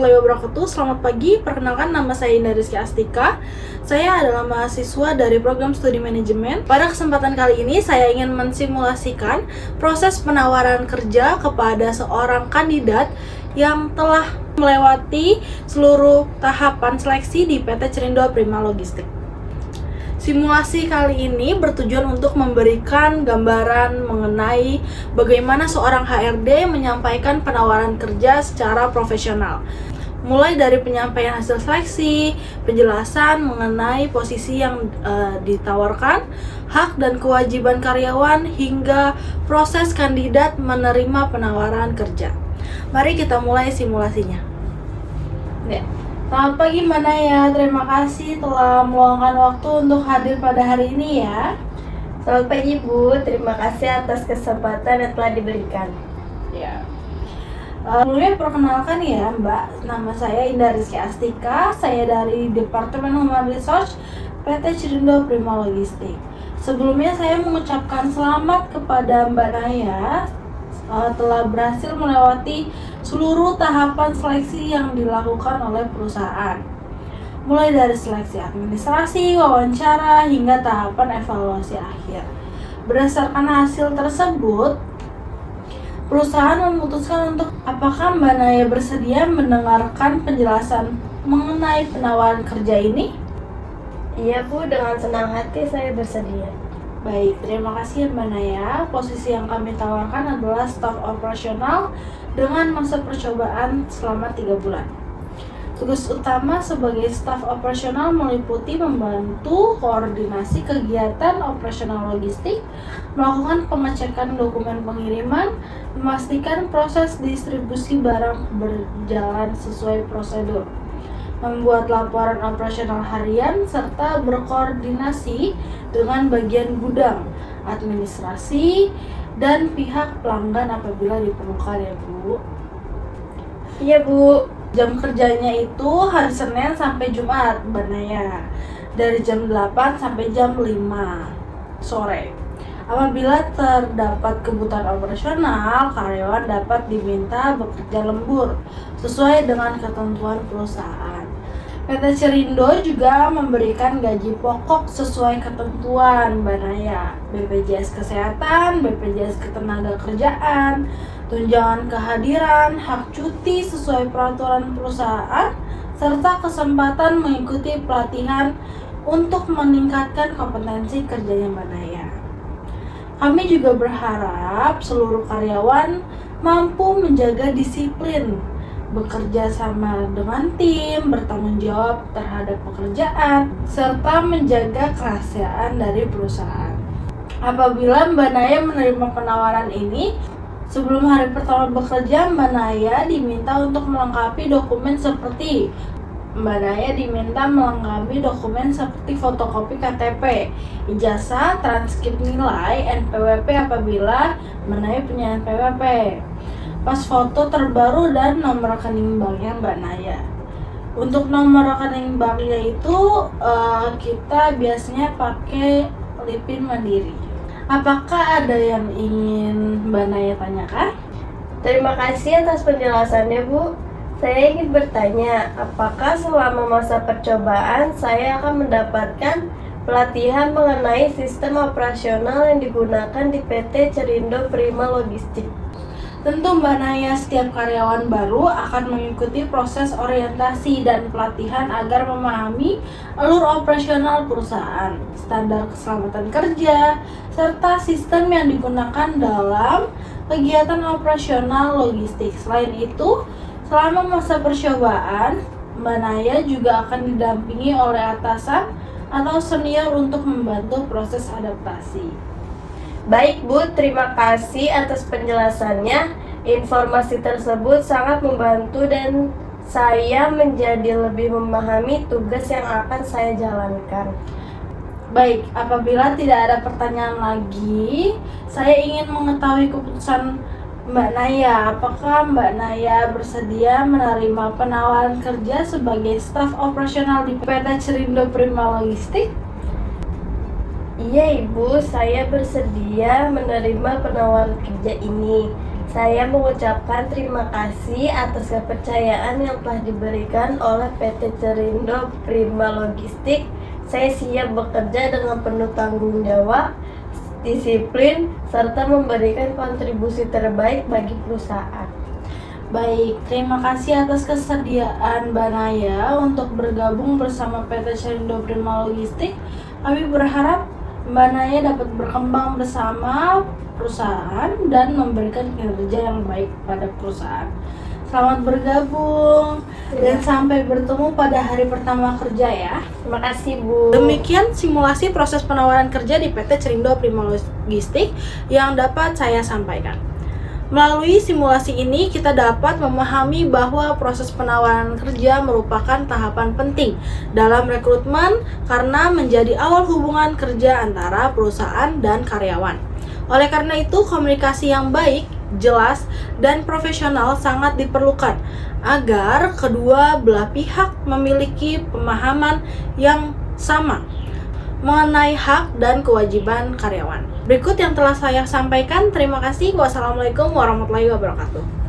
warahmatullahi wabarakatuh. Selamat pagi, perkenalkan nama saya Indah Rizky Astika. Saya adalah mahasiswa dari program studi manajemen. Pada kesempatan kali ini saya ingin mensimulasikan proses penawaran kerja kepada seorang kandidat yang telah melewati seluruh tahapan seleksi di PT Cerindo Prima Logistik. Simulasi kali ini bertujuan untuk memberikan gambaran mengenai bagaimana seorang HRD menyampaikan penawaran kerja secara profesional. Mulai dari penyampaian hasil seleksi, penjelasan mengenai posisi yang ditawarkan, hak dan kewajiban karyawan, hingga proses kandidat menerima penawaran kerja. Mari kita mulai simulasinya. Ya. Selamat pagi Mbak Naya, terima kasih telah meluangkan waktu untuk hadir pada hari ini ya. Selamat pagi Bu, terima kasih atas kesempatan yang telah diberikan. Ya. Sebelumnya perkenalkan ya Mbak, nama saya Indah Rizky Astika, saya dari Departemen Human Resource PT Cerindo Prima Logistik. Sebelumnya saya mengucapkan selamat kepada Mbak Naya telah berhasil melewati seluruh tahapan seleksi yang dilakukan oleh perusahaan, mulai dari seleksi administrasi, wawancara, hingga tahapan evaluasi akhir. Berdasarkan hasil tersebut, perusahaan memutuskan untuk apakah Mbak Naya bersedia mendengarkan penjelasan mengenai penawaran kerja ini? Iya Bu, dengan senang hati saya bersedia. Baik, terima kasih Mbak Naya. Posisi yang kami tawarkan adalah staf operasional dengan masa percobaan selama 3 bulan. Tugas utama sebagai staf operasional meliputi membantu koordinasi kegiatan operasional logistik, melakukan pengecekan dokumen pengiriman, memastikan proses distribusi barang berjalan sesuai prosedur, membuat laporan operasional harian, serta berkoordinasi dengan bagian gudang, administrasi, dan pihak pelanggan apabila diperlukan ya Bu. Iya Bu. Jam kerjanya itu hari Senin sampai Jumat Mbak Naya, dari jam 8 sampai jam 5 sore. Apabila terdapat kebutuhan operasional, karyawan dapat diminta bekerja lembur sesuai dengan ketentuan perusahaan. PT Cerindo juga memberikan gaji pokok sesuai ketentuan Mbak Naya, BPJS Kesehatan, BPJS Ketenagakerjaan, tunjangan kehadiran, hak cuti sesuai peraturan perusahaan, serta kesempatan mengikuti pelatihan untuk meningkatkan kompetensi kerjanya Mbak Naya. Kami juga berharap seluruh karyawan mampu menjaga disiplin, bekerja sama dengan tim, bertanggung jawab terhadap pekerjaan, serta menjaga kerahasiaan dari perusahaan. Apabila Mbak Naya menerima penawaran ini, sebelum hari pertama bekerja, Mbak Naya diminta untuk melengkapi dokumen seperti fotokopi KTP, ijazah, transkrip nilai, NPWP apabila Mbak Naya punya NPWP, pas foto terbaru, dan nomor rekening banknya Mbak Naya. Untuk nomor rekening banknya itu kita biasanya pakai Lipin Mandiri. Apakah ada yang ingin Mbak Naya tanyakan? Terima kasih atas penjelasannya Bu. Saya ingin bertanya, apakah selama masa percobaan saya akan mendapatkan pelatihan mengenai sistem operasional yang digunakan di PT Cerindo Prima Logistik? Tentu Mbak Naya, setiap karyawan baru akan mengikuti proses orientasi dan pelatihan agar memahami alur operasional perusahaan, standar keselamatan kerja, serta sistem yang digunakan dalam kegiatan operasional logistik. Selain itu, selama masa percobaan, Mbak Naya juga akan didampingi oleh atasan atau senior untuk membantu proses adaptasi. Baik Bu, terima kasih atas penjelasannya. Informasi tersebut sangat membantu dan saya menjadi lebih memahami tugas yang akan saya jalankan. Baik, apabila tidak ada pertanyaan lagi, saya ingin mengetahui keputusan Mbak Naya. Apakah Mbak Naya bersedia menerima penawaran kerja sebagai staf operasional di PT Cerindo Prima Logistik? Iya Ibu, saya bersedia menerima penawaran kerja ini. Saya mengucapkan terima kasih atas kepercayaan yang telah diberikan oleh PT Cerindo Prima Logistik. Saya siap bekerja dengan penuh tanggung jawab, disiplin, serta memberikan kontribusi terbaik bagi perusahaan. Baik, terima kasih atas kesediaan Mbak Naya untuk bergabung bersama PT Cerindo Prima Logistik. Kami berharap Mbak Naya dapat berkembang bersama perusahaan dan memberikan kinerja yang baik pada perusahaan. Selamat bergabung dan sampai bertemu pada hari pertama kerja ya. Terima kasih, Bu. Demikian simulasi proses penawaran kerja di PT Cerindo Prima Logistik yang dapat saya sampaikan. Melalui simulasi ini, kita dapat memahami bahwa proses penawaran kerja merupakan tahapan penting dalam rekrutmen karena menjadi awal hubungan kerja antara perusahaan dan karyawan. Oleh karena itu, komunikasi yang baik, jelas, dan profesional sangat diperlukan agar kedua belah pihak memiliki pemahaman yang sama mengenai hak dan kewajiban karyawan. Berikut yang telah saya sampaikan. Terima kasih. Wassalamualaikum warahmatullahi wabarakatuh.